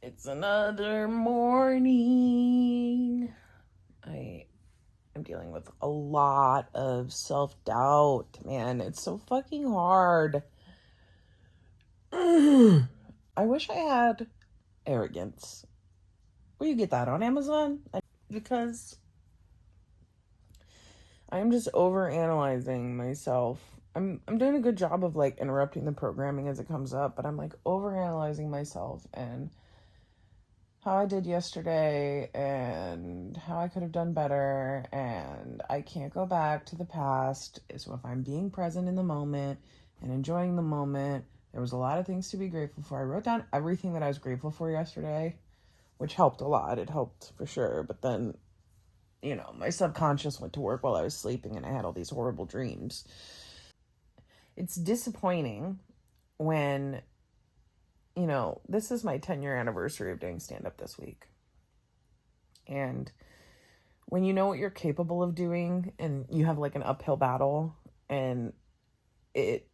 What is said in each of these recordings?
It's another morning. I am dealing with a lot of self-doubt, man. It's so fucking hard. I wish I had arrogance. Where you get that, on Amazon? Because I'm just overanalyzing myself. I'm doing a good job of like interrupting the programming as it comes up, but I'm like overanalyzing myself and how I did yesterday and how I could have done better, and I can't go back to the past. So if I'm being present in the moment and enjoying the moment, there was a lot of things to be grateful for. I wrote down everything that I was grateful for yesterday, which helped a lot. It helped for sure. But then, my subconscious went to work while I was sleeping and I had all these horrible dreams. It's disappointing when this is my 10-year anniversary of doing stand-up this week. And when you know what you're capable of doing and you have like an uphill battle, and it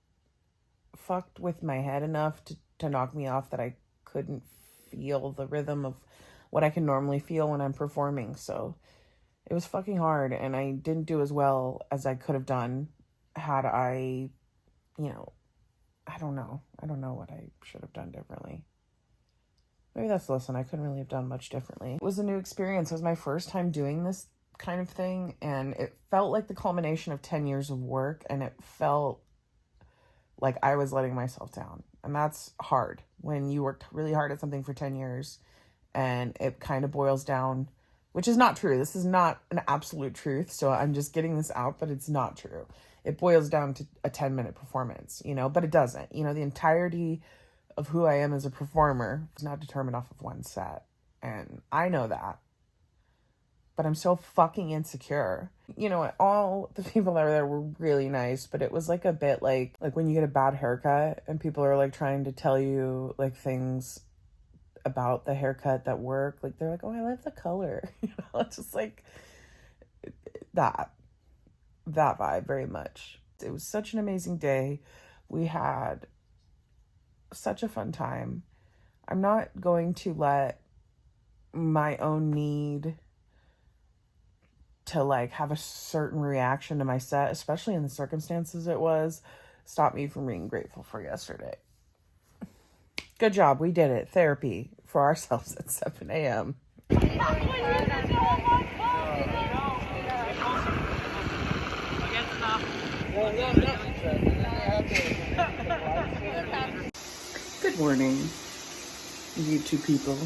fucked with my head enough to knock me off that I couldn't feel the rhythm of what I can normally feel when I'm performing. So it was fucking hard, and I didn't do as well as I could have done had I, I don't know what I should have done differently. Maybe that's the lesson. I couldn't really have done much differently. It was a new experience. It was my first time doing this kind of thing, and it felt like the culmination of 10 years of work, and it felt like I was letting myself down. And that's hard when you worked really hard at something for 10 years and it kind of boils down, which is not true. This is not an absolute truth, so I'm just getting this out, but it's not true. It boils down to a 10-minute performance, but it doesn't. The entirety of who I am as a performer is not determined off of one set. And I know that. But I'm so fucking insecure. All the people that were there were really nice, but it was like a bit like when you get a bad haircut and people are like trying to tell you like things about the haircut that work. Like they're like, oh, I love the color. It's just like that vibe very much. It was such an amazing day. We had such a fun time. I'm not going to let my own need to like have a certain reaction to my set, especially in the circumstances it was, stop me from being grateful for yesterday. Good job. We did it. Therapy for ourselves at 7 a.m. Good morning, YouTube people,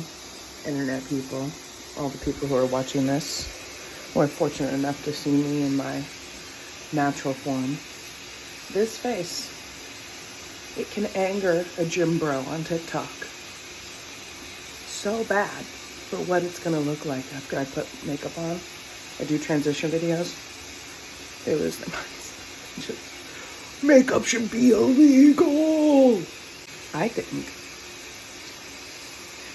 internet people, all the people who are watching this, who are fortunate enough to see me in my natural form. This face, it can anger a gym bro on TikTok so bad for what it's gonna look like after I put makeup on. I do transition videos. They lose their minds. Just, makeup should be illegal. I think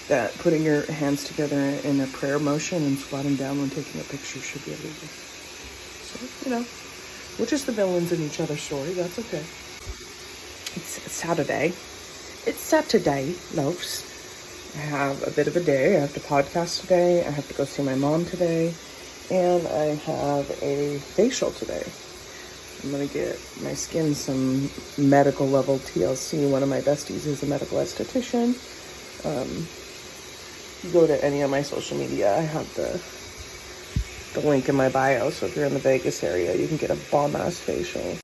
that putting your hands together in a prayer motion and squatting down when taking a picture should be illegal. So, we're just the villains in each other's story. That's okay. It's Saturday. It's Saturday, loves. I have a bit of a day. I have to podcast today. I have to go see my mom today. And I have a facial today. I'm going to get my skin some medical level TLC. One of my besties is a medical esthetician. You go to any of my social media, I have the link in my bio. So if you're in the Vegas area, you can get a bomb ass facial.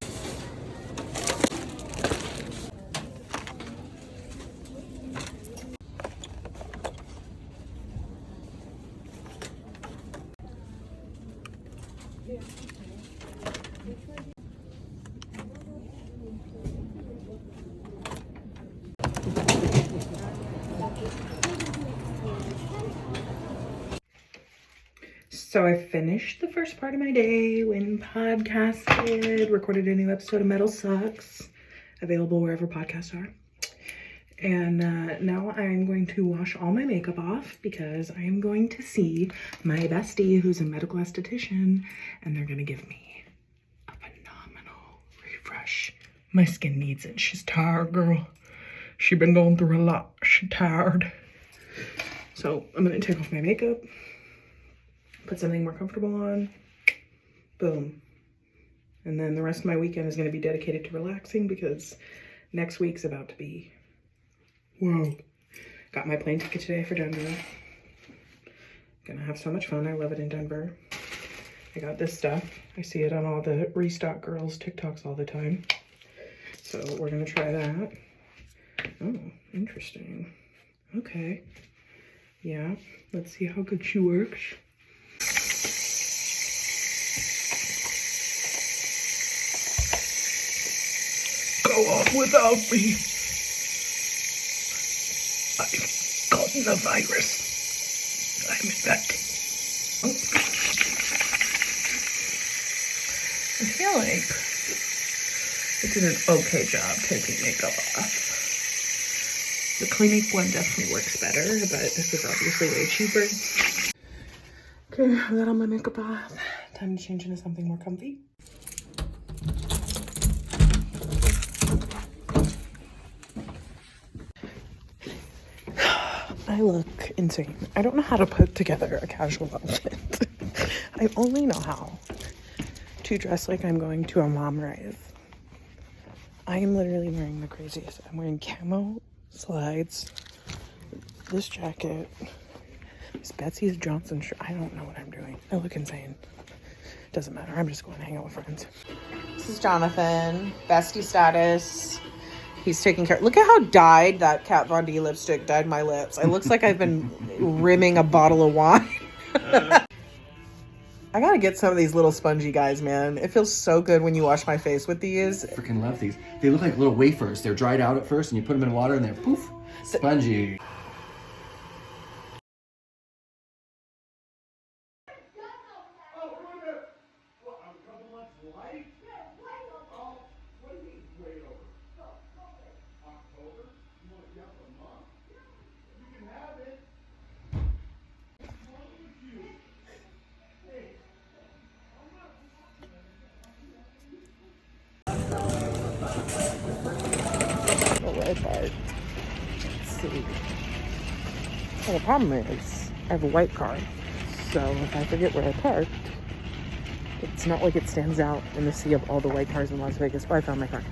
So I finished the first part of my day, went podcasted, recorded a new episode of Metal Sucks, available wherever podcasts are. And now I'm going to wash all my makeup off because I am going to see my bestie who's a medical esthetician, and they're going to give me a phenomenal refresh. My skin needs it. She's tired, girl. She's been going through a lot. She's tired. So I'm gonna take off my makeup, put something more comfortable on, boom. And then the rest of my weekend is gonna be dedicated to relaxing because next week's about to be, whoa. Got my plane ticket today for Denver. Gonna have so much fun. I love it in Denver. I got this stuff. I see it on all the Restock Girls TikToks all the time. So we're gonna try that. Oh, interesting. Okay. Yeah, let's see how good she works. Go off without me. I've gotten the virus. I'm infected. Oh. I feel like it did an okay job taking makeup off. The Clinique one definitely works better, but this is obviously way cheaper. Okay, I got all my makeup off. Time to change into something more comfy. I look insane. I don't know how to put together a casual outfit. I only know how to dress like I'm going to a mom rave. I am literally wearing the craziest. I'm wearing camo slides, this jacket, this Betsy's Johnson shirt. I don't know what I'm doing. I look insane. Doesn't matter. I'm just going to hang out with friends. This is Jonathan, bestie status. He's taking care. Look at how dyed that Kat Von D lipstick dyed my lips. It looks like I've been rimming a bottle of wine. I gotta get some of these little spongy guys, man. It feels so good when you wash my face with these. I freaking love these. They look like little wafers. They're dried out at first, and you put them in water, and they're poof, spongy. Part. Let's see. Well, the problem is I have a white car, so if I forget where I parked, it's not like it stands out in the sea of all the white cars in Las Vegas. Oh, I found my car.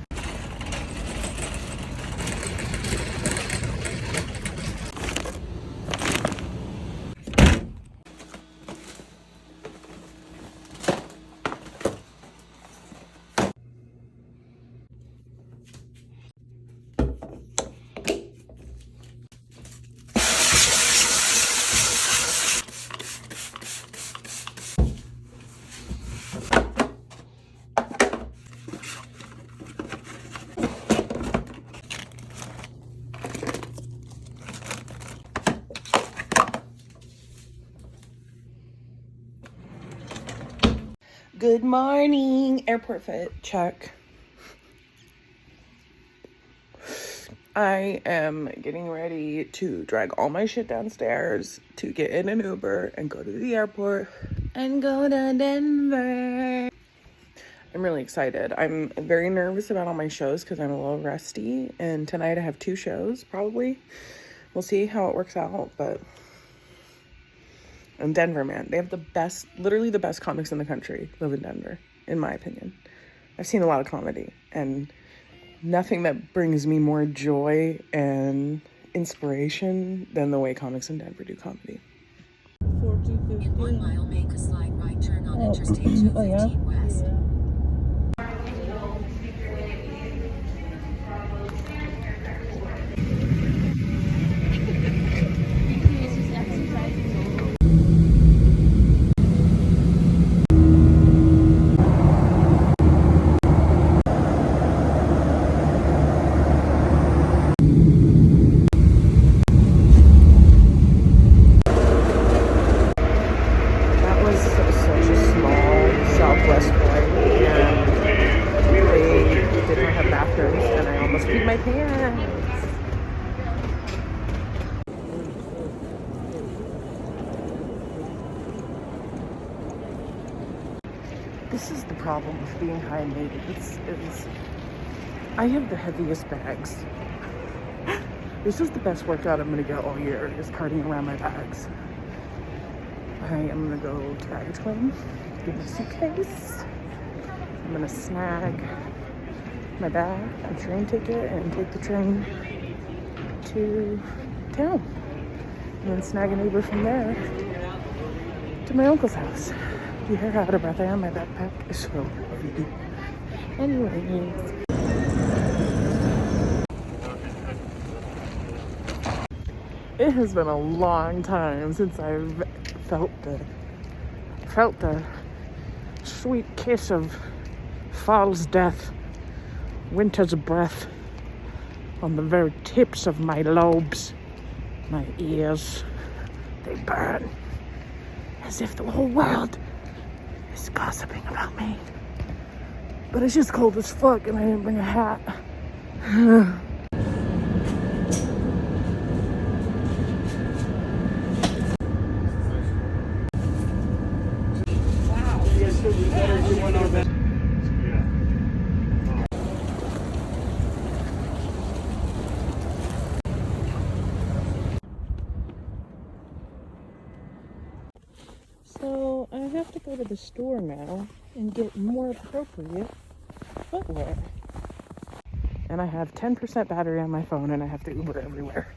Good morning. Airport fit. Check. I am getting ready to drag all my shit downstairs to get in an Uber and go to the airport and go to Denver. I'm really excited. I'm very nervous about all my shows because I'm a little rusty. And tonight I have 2 shows, probably. We'll see how it works out, but... And Denver, man, they have the best, literally the best comics in the country live in Denver, in my opinion. I've seen a lot of comedy, and nothing that brings me more joy and inspiration than the way comics in Denver do comedy. In 1 mile, make a slight right turn on Interstate 215 West. This is the problem with being high and maintenance. I have the heaviest bags. This is the best workout I'm gonna get all year, is carting around my bags. I am gonna go to baggage claim, get my suitcase. I'm gonna snag my bag, a train ticket, and take the train to town. And then snag an Uber from there to my uncle's house. Do you hear how out of breath I am? My backpack is so heavy. Anyways. It has been a long time since I've felt the sweet kiss of fall's death, winter's breath on the very tips of my lobes, my ears. They burn as if the whole world is gossiping about me. But it's just cold as fuck and I didn't bring a hat. So I have to go to the store now and get more appropriate footwear. And I have 10% battery on my phone and I have to Uber everywhere.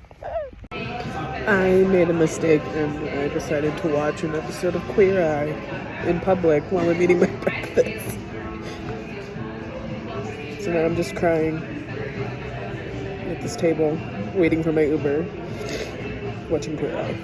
I made a mistake and I decided to watch an episode of Queer Eye in public while I'm eating my breakfast. So now I'm just crying at this table, waiting for my Uber, watching Queer Eye.